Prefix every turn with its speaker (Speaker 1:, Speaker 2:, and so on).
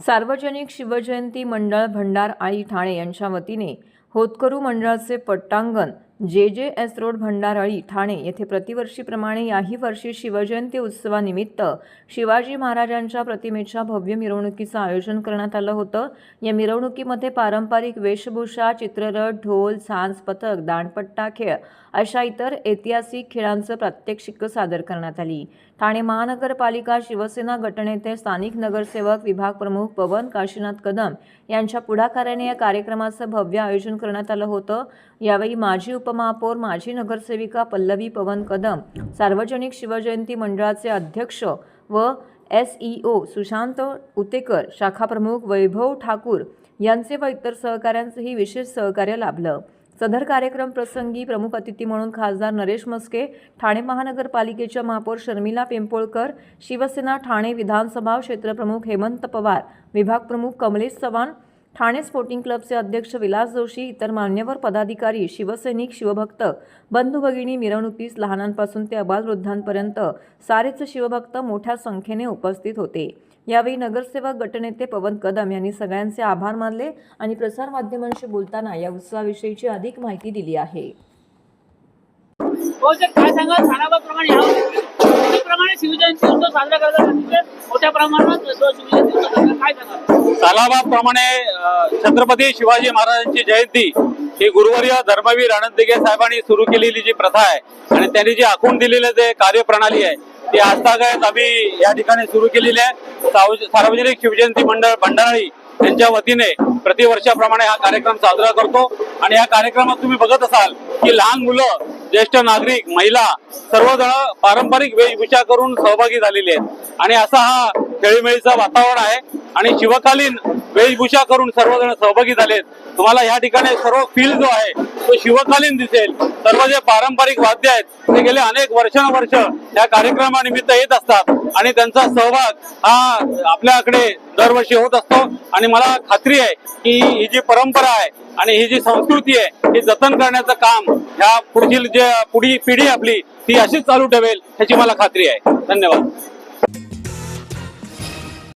Speaker 1: सार्वजनिक शिवजयंती मंडळ भंडार आणि ठाणे यांच्या वतीने होतकरू मंडळाचे पट्टांगण जे.जे.एस. रोड भंडारळी ठाणे येथे प्रतिवर्षीप्रमाणे याही वर्षी शिवजयंती उत्सवानिमित्त शिवाजी महाराजांच्या प्रतिमेच्या भव्य मिरवणुकीचं आयोजन करण्यात आलं होतं। या मिरवणुकीमध्ये पारंपरिक वेशभूषा, चित्ररथ, ढोल, झांज पथक, दांडपट्टा खेळ अशा इतर ऐतिहासिक खेळांचं प्रात्यक्षिक सादर करण्यात आली। ठाणे महानगरपालिका शिवसेना गटनेते स्थानिक नगरसेवक विभाग प्रमुख पवन काशीनाथ कदम यांच्या पुढाकाराने या कार्यक्रमाचं भव्य आयोजन करण्यात आलं होतं। यावेळी माजी उपमहापौर, माजी नगरसेविका पल्लवी पवन कदम, सार्वजनिक शिवजयंती मंडळाचे अध्यक्ष व SEO सुशांत उतेकर, शाखा प्रमुख वैभव ठाकूर यांचे व इतर सहकाऱ्यांचेही विशेष सहकार्य लाभलं। सदर कार्यक्रम प्रसंगी प्रमुख अतिथी म्हणून खासदार नरेश मस्के, ठाणे महानगरपालिकेच्या महापौर शर्मिला पिंपोळकर, शिवसेना ठाणे विधानसभा क्षेत्रप्रमुख हेमंत पवार, विभाग प्रमुख कमलेश चव्हाण, ठाणे स्पोर्टिंग क्लबचे अध्यक्ष विलास जोशी, इतर मान्यवर पदाधिकारी, शिवसैनिक, शिवभक्त, बंधू भगिनी मिरवणुकीस लहानांपासून ते अबालवृद्धांपर्यंत सारेच शिवभक्त मोठ्या संख्येने उपस्थित होते। यावेळी नगरसेवक गटनेते पवन कदम यांनी सगळ्यांचे आभार मानले आणि प्रसार माध्यमांशी बोलताना या उत्सवाविषयीची अधिक माहिती दिली आहे।
Speaker 2: काय सांगा, सालाबादप्रमाणे शिवजयंती उत्सव साजरा करतात मोठ्या प्रमाणात शिवजयंती उत्सव काय सांगा?
Speaker 3: सालाबादप्रमाणे छत्रपती शिवाजी महाराजांची जयंती ही गुरुवर्य धर्मवीर आनंद दिघे साहेबांनी सुरू केलेली जी प्रथा आहे आणि त्यांनी जी आखून दिलेली जे कार्यप्रणाली आहे ती आजतागायत आम्ही या ठिकाणी सुरू केलेली आहे। सार्वजनिक शिवजयंती मंडळ भंडारळी यांच्या वतीने प्रतिवर्षाप्रमाणे हा कार्यक्रम साजरा करतो आणि या कार्यक्रमात तुम्ही बघत असाल की लहान मुलं, ज्येष्ठ नागरिक, महिला सर्वजण पारंपरिक वेशभूषा करून सहभागी झालेले आहेत आणि असा हा खेळीमेळीचं वातावरण आहे आणि शिवकालीन वेशभूषा करून सर्वजण सहभागी झालेत। तुम्हाला या ठिकाणी सर्व फील जो आहे तो शिवकालीन दिसेल। सर्व जे पारंपरिक वाद्य आहेत ते गेले अनेक वर्षानुवर्ष या कार्यक्रमानिमित्त येत असतात आणि त्यांचा सहभाग हा आपल्याकडे दरवर्षी होत असतो आणि मला खात्री आहे की ही जी परंपरा आहे आणि ही जी संस्कृती आहे ही जतन करण्याचं काम ह्या पुढील जे पिढी आपली ती अशीच चालू ठेवेल ह्याची मला खात्री आहे। धन्यवाद।